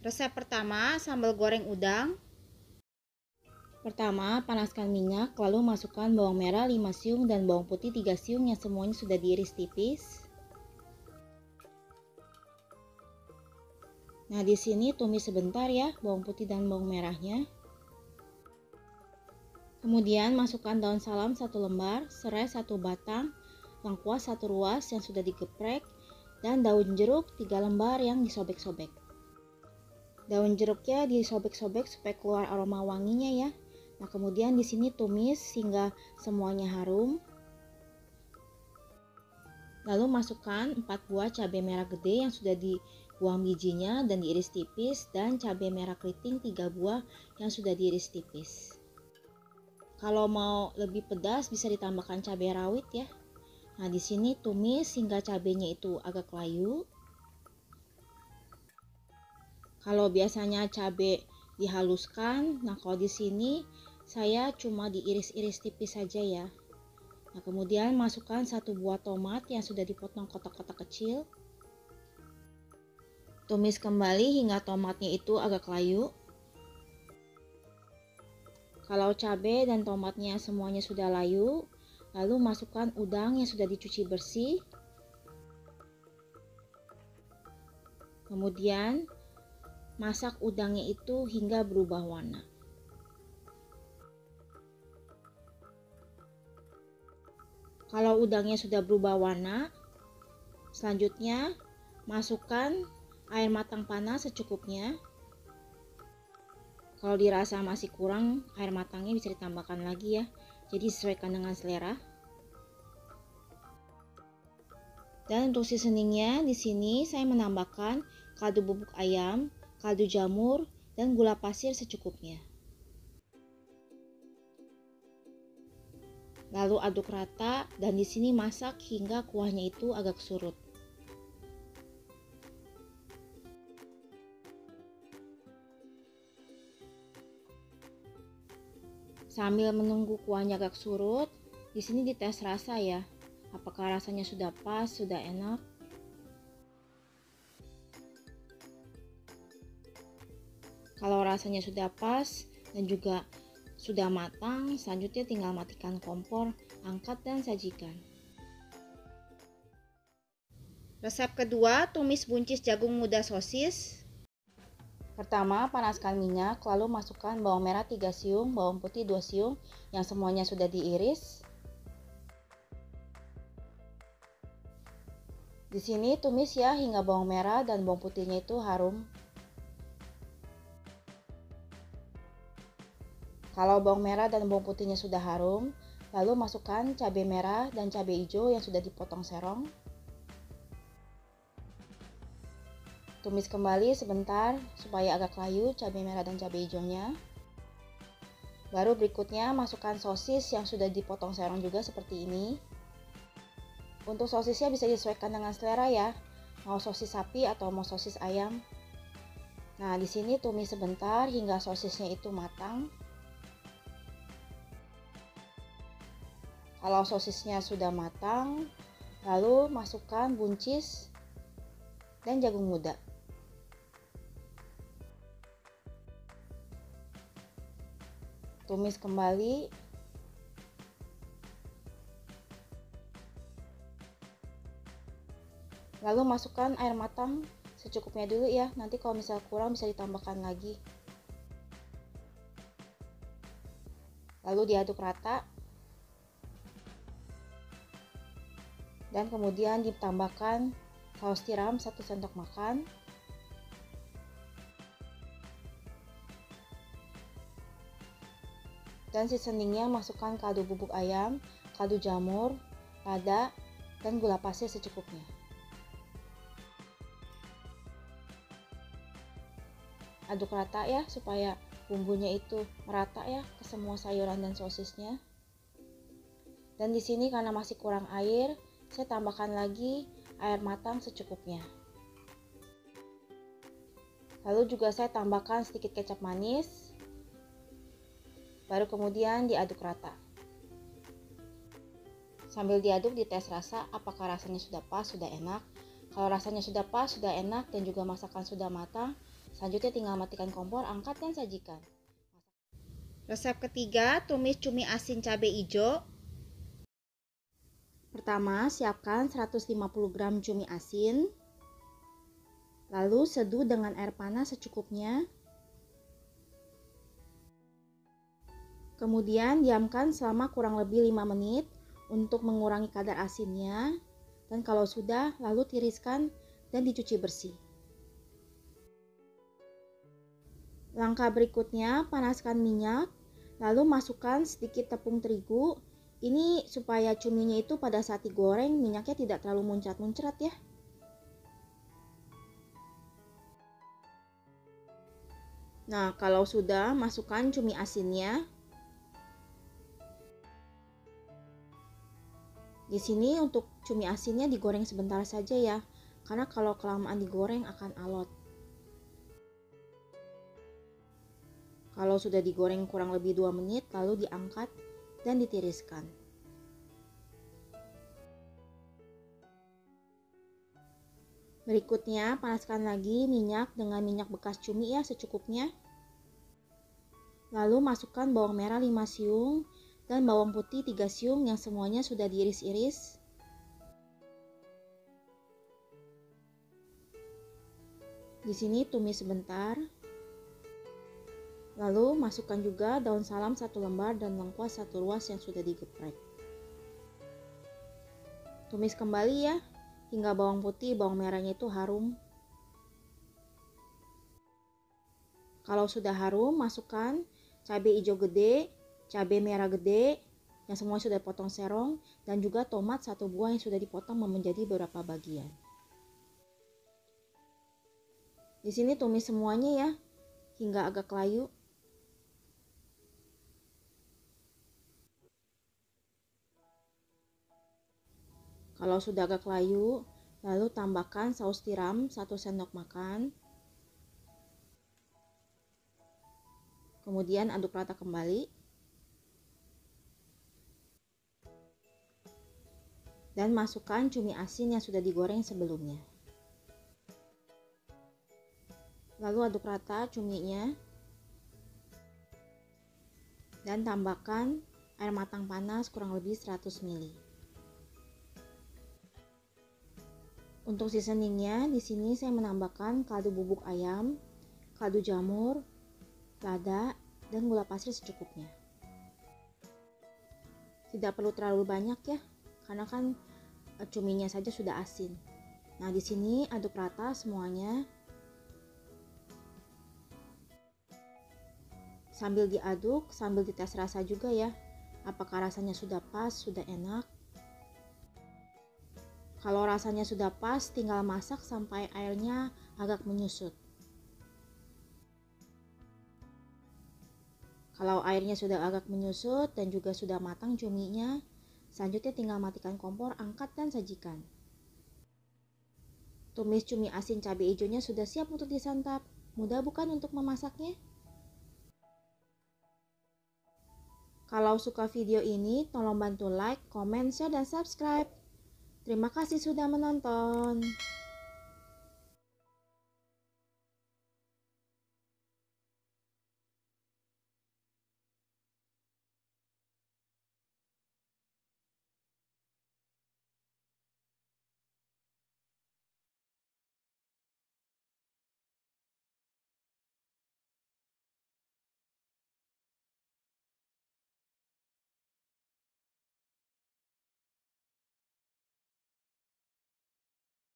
Resep pertama, sambal goreng udang. Pertama, panaskan minyak, lalu masukkan bawang merah 5 siung dan bawang putih 3 siung yang semuanya sudah diiris tipis. Nah, di sini tumis sebentar ya bawang putih dan bawang merahnya. Kemudian masukkan daun salam 1 lembar, serai 1 batang, lengkuas 1 ruas yang sudah digeprek, dan daun jeruk 3 lembar yang disobek-sobek. Daun jeruknya disobek-sobek supaya keluar aroma wanginya ya. Nah, kemudian di sini tumis hingga semuanya harum. Lalu masukkan 4 buah cabai merah gede yang sudah dibuang bijinya dan diiris tipis, dan cabai merah keriting 3 buah yang sudah diiris tipis. Kalau mau lebih pedas bisa ditambahkan cabai rawit ya. Nah, di sini tumis hingga cabainya itu agak layu. Kalau biasanya cabai dihaluskan, nah kalau di sini saya cuma diiris-iris tipis saja ya. Nah, kemudian masukkan 1 buah tomat yang sudah dipotong kotak-kotak kecil. Tumis kembali hingga tomatnya itu agak layu. Kalau cabai dan tomatnya semuanya sudah layu, lalu masukkan udang yang sudah dicuci bersih. Kemudian masak udangnya itu hingga berubah warna. Kalau udangnya sudah berubah warna, selanjutnya masukkan air matang panas secukupnya. Kalau dirasa masih kurang air matangnya bisa ditambahkan lagi ya. Jadi sesuaikan dengan selera. Dan untuk seasoningnya di sini saya menambahkan kaldu bubuk ayam, kaldu jamur, dan gula pasir secukupnya. Lalu aduk rata dan di sini masak hingga kuahnya itu agak surut. Sambil menunggu kuahnya agak surut, di sini dites rasa ya. Apakah rasanya sudah pas, sudah enak? Kalau rasanya sudah pas dan juga sudah matang, selanjutnya tinggal matikan kompor, angkat dan sajikan. Resep kedua, tumis buncis jagung muda sosis. Pertama, panaskan minyak, lalu masukkan bawang merah 3 siung, bawang putih 2 siung yang semuanya sudah diiris. Di sini tumis ya hingga bawang merah dan bawang putihnya itu harum. Kalau bawang merah dan bawang putihnya sudah harum, lalu masukkan cabai merah dan cabai hijau yang sudah dipotong serong. Tumis kembali sebentar supaya agak layu cabai merah dan cabai hijaunya. Baru berikutnya masukkan sosis yang sudah dipotong serong juga seperti ini. Untuk sosisnya bisa disesuaikan dengan selera ya. Mau sosis sapi atau mau sosis ayam. Nah, di sini tumis sebentar hingga sosisnya itu matang. Kalau sosisnya sudah matang, lalu masukkan buncis dan jagung muda. Tumis kembali. Lalu masukkan air matang secukupnya dulu ya. Nanti kalau misal kurang bisa ditambahkan lagi. Lalu diaduk rata. Dan kemudian ditambahkan saus tiram 1 sendok makan. Dan seasoningnya masukkan kaldu bubuk ayam, kaldu jamur, lada, dan gula pasir secukupnya. Aduk rata ya supaya bumbunya itu merata ya ke semua sayuran dan sosisnya. Dan di sini karena masih kurang air, saya tambahkan lagi air matang secukupnya. Lalu juga saya tambahkan sedikit kecap manis. Baru kemudian diaduk rata. Sambil diaduk dites rasa apakah rasanya sudah pas, sudah enak. Kalau rasanya sudah pas, sudah enak, dan juga masakan sudah matang, selanjutnya tinggal matikan kompor, angkat dan sajikan. Resep ketiga, tumis cumi asin cabai hijau. Pertama, siapkan 150 gram cumi asin. Lalu seduh dengan air panas secukupnya. Kemudian diamkan selama kurang lebih 5 menit untuk mengurangi kadar asinnya. Dan kalau sudah, lalu tiriskan dan dicuci bersih. Langkah berikutnya, panaskan minyak, lalu masukkan sedikit tepung terigu. Ini supaya cuminya itu pada saat digoreng, minyaknya tidak terlalu muncrat-muncrat ya. Nah, kalau sudah, masukkan cumi asinnya. Di sini untuk cumi asinnya digoreng sebentar saja ya, karena kalau kelamaan digoreng akan alot. Kalau sudah digoreng kurang lebih 2 menit, lalu diangkat dan ditiriskan. Berikutnya, panaskan lagi minyak dengan minyak bekas cumi ya secukupnya. Lalu masukkan bawang merah 5 siung dan bawang putih 3 siung yang semuanya sudah diiris-iris. Di sini tumis sebentar. Lalu masukkan juga daun salam 1 lembar dan lengkuas 1 ruas yang sudah digeprek. Tumis kembali ya, hingga bawang putih, bawang merahnya itu harum. Kalau sudah harum, masukkan cabai hijau gede, cabai merah gede, yang semua sudah potong serong, dan juga tomat 1 buah yang sudah dipotong menjadi beberapa bagian. Di sini tumis semuanya ya, hingga agak layu. Kalau sudah agak layu, lalu tambahkan saus tiram 1 sendok makan. Kemudian aduk rata kembali. Dan masukkan cumi asin yang sudah digoreng sebelumnya. Lalu aduk rata cuminya. Dan tambahkan air matang panas kurang lebih 100 ml. Untuk seasoningnya, di sini saya menambahkan kaldu bubuk ayam, kaldu jamur, lada, dan gula pasir secukupnya. Tidak perlu terlalu banyak ya, karena kan cuminya saja sudah asin. Nah, di sini aduk rata semuanya. Sambil diaduk, sambil dites rasa juga ya, apakah rasanya sudah pas, sudah enak. Kalau rasanya sudah pas, tinggal masak sampai airnya agak menyusut. Kalau airnya sudah agak menyusut dan juga sudah matang cuminya, selanjutnya tinggal matikan kompor, angkat dan sajikan. Tumis cumi asin cabai hijaunya sudah siap untuk disantap. Mudah bukan untuk memasaknya? Kalau suka video ini, tolong bantu like, comment, share, dan subscribe. Terima kasih sudah menonton.